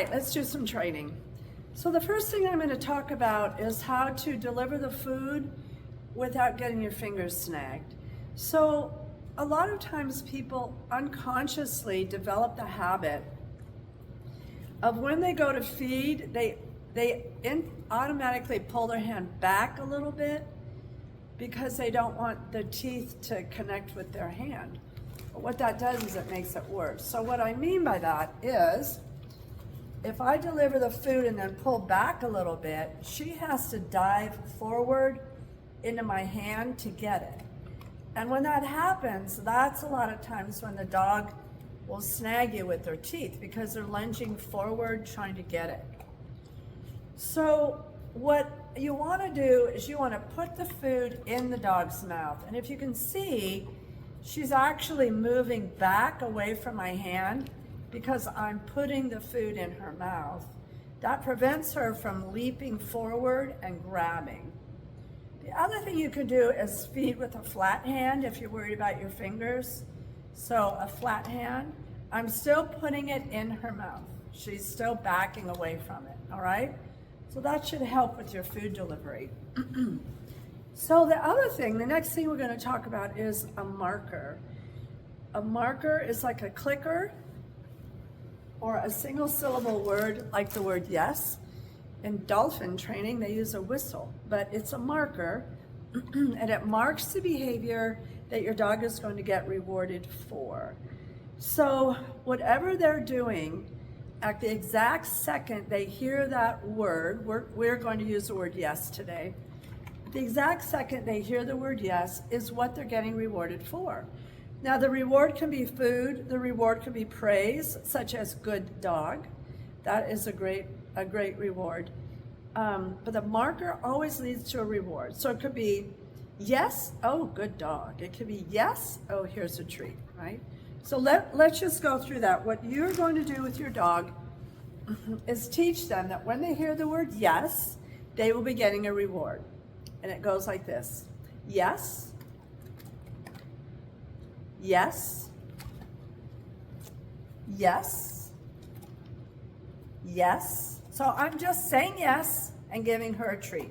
right, let's do some training. So the first thing I'm going to talk about is how to deliver the food without getting your fingers snagged. So a lot of times people unconsciously develop the habit of when they go to feed, they automatically pull their hand back a little bit because they don't want the teeth to connect with their hand. But what that does is it makes it worse. So what I mean by that is, if I deliver the food and then pull back a little bit, she has to dive forward into my hand to get it. And when that happens, that's a lot of times when the dog will snag you with their teeth because they're lunging forward trying to get it. So what you want to do is you want to put the food in the dog's mouth. And if you can see, she's actually moving back away from my hand because I'm putting the food in her mouth. That prevents her from leaping forward and grabbing. The other thing you can do is feed with a flat hand if you're worried about your fingers. So a flat hand, I'm still putting it in her mouth. She's still backing away from it, all right? So that should help with your food delivery. So the other thing, the next thing we're going to talk about is a marker. A marker is like a clicker or a single syllable word like the word yes. In dolphin training, they use a whistle, but it's a marker and it marks the behavior that your dog is going to get rewarded for. So whatever they're doing, at the exact second they hear that word, we're going to use the word yes today. The exact second they hear the word yes is what they're getting rewarded for. Now the reward can be food, the reward can be praise, such as good dog. That is a great reward. But the marker always leads to a reward. So it could be yes, oh, good dog. It could be yes, oh, here's a treat, right? So let's just go through that. What you're going to do with your dog is teach them that when they hear the word yes, they will be getting a reward. And it goes like this. Yes, yes, yes, yes. So I'm just saying yes and giving her a treat.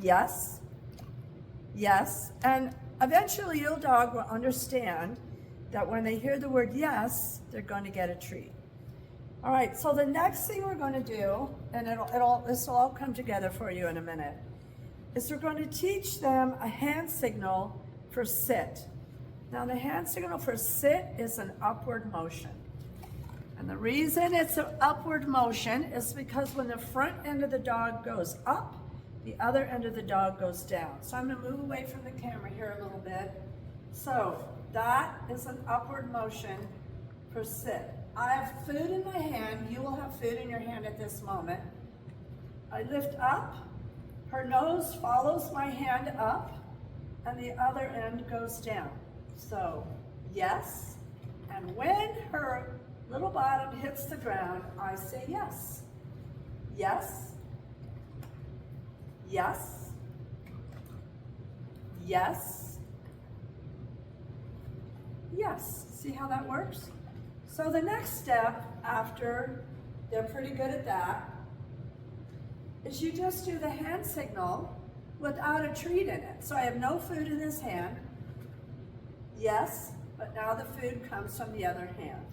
Yes, yes. And eventually your dog will understand that when they hear the word yes, they're going to get a treat. All right, so the next thing we're going to do, and this will all come together for you in a minute, is we're going to teach them a hand signal for sit. Now the hand signal for sit is an upward motion. And the reason it's an upward motion is because when the front end of the dog goes up, the other end of the dog goes down. So I'm going to move away from the camera here a little bit. So that is an upward motion for sit. I have food in my hand. You will have food in your hand at this moment. I lift up. Her nose follows my hand up, and the other end goes down. So yes, and when her little bottom hits the ground, I say yes. Yes. Yes. Yes. Yes. See how that works? So the next step after they're pretty good at that is you just do the hand signal without a treat in it. So I have no food in this hand. Yes, but now the food comes from the other hand.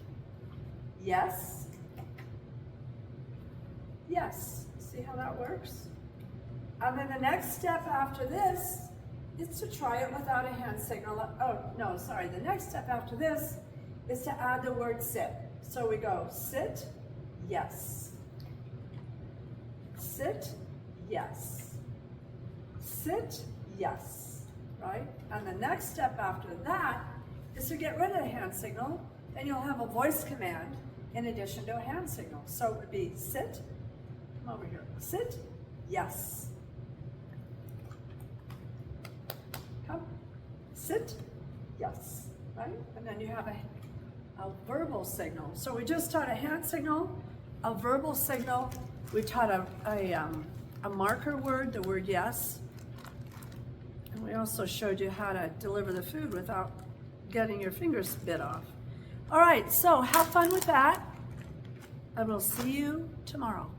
Yes. Yes. See how that works? And then the next step after this is to try it without a hand signal. Oh, no, sorry. The next step after this is to add the word sit. So we go sit, yes. Sit, yes. Sit, yes, right? And the next step after that is to get rid of the hand signal, and you'll have a voice command in addition to a hand signal. So it would be sit, come over here, sit, yes. Come, sit, yes, right? And then you have a verbal signal. So we just taught a hand signal, a verbal signal. We taught a marker word, the word yes. And we also showed you how to deliver the food without getting your fingers bit off. All right, so have fun with that. I will see you tomorrow.